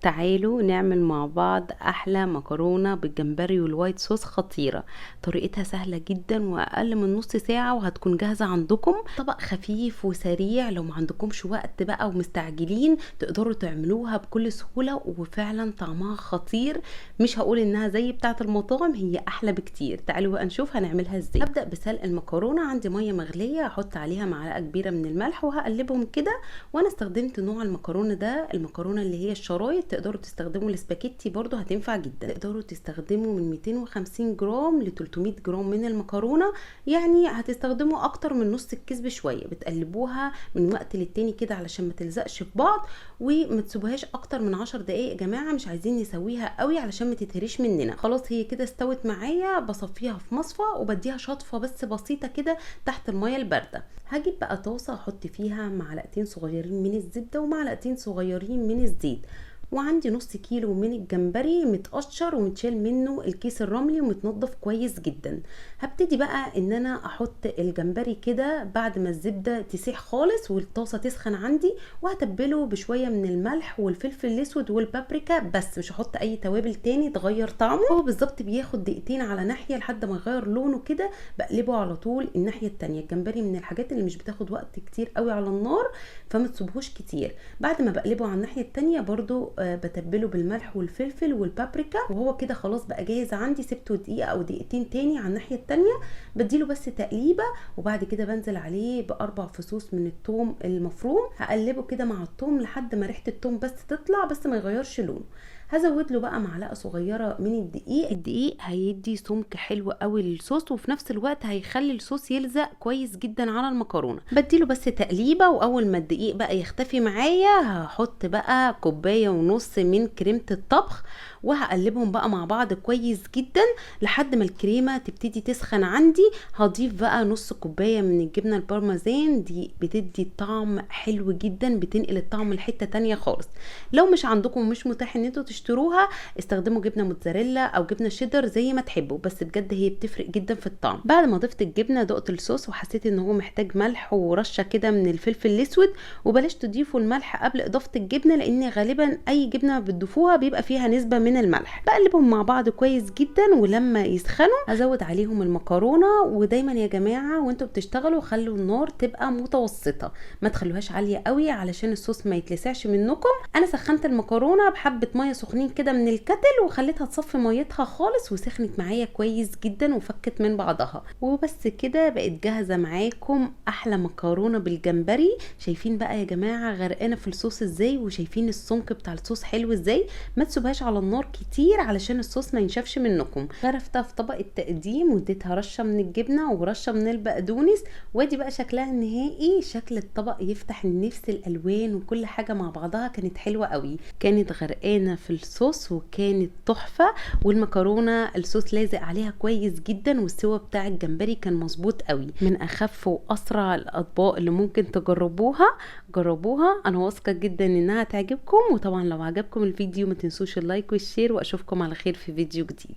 تعالوا نعمل مع بعض احلى مكرونه بالجمبري والوايت صوص خطيره. طريقتها سهله جدا واقل من نص ساعه وهتكون جاهزه عندكم. طبق خفيف وسريع، لو ما عندكمش وقت بقى ومستعجلين تقدروا تعملوها بكل سهوله، وفعلا طعمها خطير. مش هقول انها زي بتاعه المطاعم، هي احلى بكتير. تعالوا بقى نشوف هنعملها ازاي. هبدا بسلق المكرونه. عندي ميه مغليه، هحط عليها معلقه كبيره من الملح وهقلبهم كده. وانا استخدمت نوع المكرونه ده، المكرونه اللي هي الشرايط. تقدروا تستخدموا الاسباجيتي برضو، هتنفع جدا. تقدروا تستخدموا من 250 جرام ل 300 جرام من المكرونه، يعني هتستخدموا اكتر من نص الكيس بشويه. بتقلبوها من وقت للتاني كده علشان ما تلزقش في بعض، وما تسيبوهاش اكتر من 10 دقايق يا جماعه. مش عايزين نسويها قوي علشان ما تتهريش مننا. خلاص هي كده استوت معايا، بصفيها في مصفى وبديها شطفه بس بسيطه كده تحت الميه البارده. هجيب بقى طاسه احط فيها معلقتين صغيرين من الزبده ومعلقتين صغيرين من الزيت، وعندي نص كيلو من الجمبري متقشر ومتشال منه الكيس الرملي ومتنضف كويس جدا. هبتدي بقى ان انا احط الجمبري كده بعد ما الزبده تسيح خالص والطاسه تسخن عندي، وهتبله بشويه من الملح والفلفل الاسود والبابريكا بس. مش هحط اي توابل تاني تغير طعمه. هو بالظبط بياخد دقيقتين على ناحيه لحد ما يغير لونه كده، بقلبه على طول الناحيه التانيه. الجمبري من الحاجات اللي مش بتاخد وقت كتير قوي على النار، فما تسيبوهوش كتير. بعد ما بقلبه على الناحيه التانيه برضو بتبله بالملح والفلفل والبابريكا، وهو كده خلاص بقى جاهز عندي. سبته دقيقه او دقيقتين تاني على الناحيه التانيه، بديله بس تقليبه. وبعد كده بنزل عليه ب4 فصوص من الثوم المفروم. هقلبه كده مع الثوم لحد ما ريحه الثوم بس تطلع، بس ما يغيرش لونه. هزود له بقى معلقه صغيره من الدقيق. الدقيق هيدي سمك حلو قوي للصوص، وفي نفس الوقت هيخلي الصوص يلزق كويس جدا على المكرونه. بديله بس تقليبه، واول ما الدقيق بقى يختفي معايا هحط بقى كوبايه ونص من كريمه الطبخ، وهقلبهم بقى مع بعض كويس جدا لحد ما الكريمه تبتدي تسخن عندي. هضيف بقى نص كوبايه من الجبنه البارميزان، دي بتدي طعم حلو جدا، بتنقل الطعم لحته تانية خالص. لو مش عندكم مش متاح ان انتوا تشتروها، استخدموا جبنه موتزاريلا او جبنه شيدر زي ما تحبوا، بس بجد هي بتفرق جدا في الطعم. بعد ما ضفت الجبنه دقت الصوص وحسيت ان هو محتاج ملح ورشه كده من الفلفل الاسود. وبلاش تضيفوا الملح قبل اضافه الجبنه، لان غالبا اي جبنه بتضيفوها بيبقى فيها نسبه من الملح. بقلبهم مع بعض كويس جدا، ولما يسخنوا هزود عليهم المكرونه. ودايما يا جماعه وانتوا بتشتغلوا خلوا النار تبقى متوسطه، ما تخلوهاش عاليه قوي علشان الصوص ما يتلسعش منكم. انا سخنت المكرونه بحبه ميه سخنين كده من الكتل، وخليتها تصفي ميتها خالص، وسخنت معايا كويس جدا وفكت من بعضها. وبس كده بقت جاهزه معاكم احلى مكرونه بالجمبري. شايفين بقى يا جماعه غرقانه في الصوص ازاي، وشايفين السمك بتاع الصوص حلو ازاي. ما تسيبهاش على النار كتير علشان الصوص ما ينشفش منكم. غرفتها في طبق التقديم واديتها رشه من الجبنه ورشه من البقدونس، وادي بقى شكلها النهائي. شكل الطبق يفتح النفس، الالوان وكل حاجه مع بعضها كانت حلوه قوي. كانت غرقانه في الصوص وكانت تحفه. والمكرونه الصوص لازق عليها كويس جدا، والسوا بتاع الجمبري كان مظبوط قوي. من اخف واسرع الاطباق اللي ممكن تجربوها. جربوها، انا واثقه جدا انها تعجبكم. وطبعا لو عجبكم الفيديو ما تنسوش اللايك والشير، واشوفكم على خير في فيديو جديد.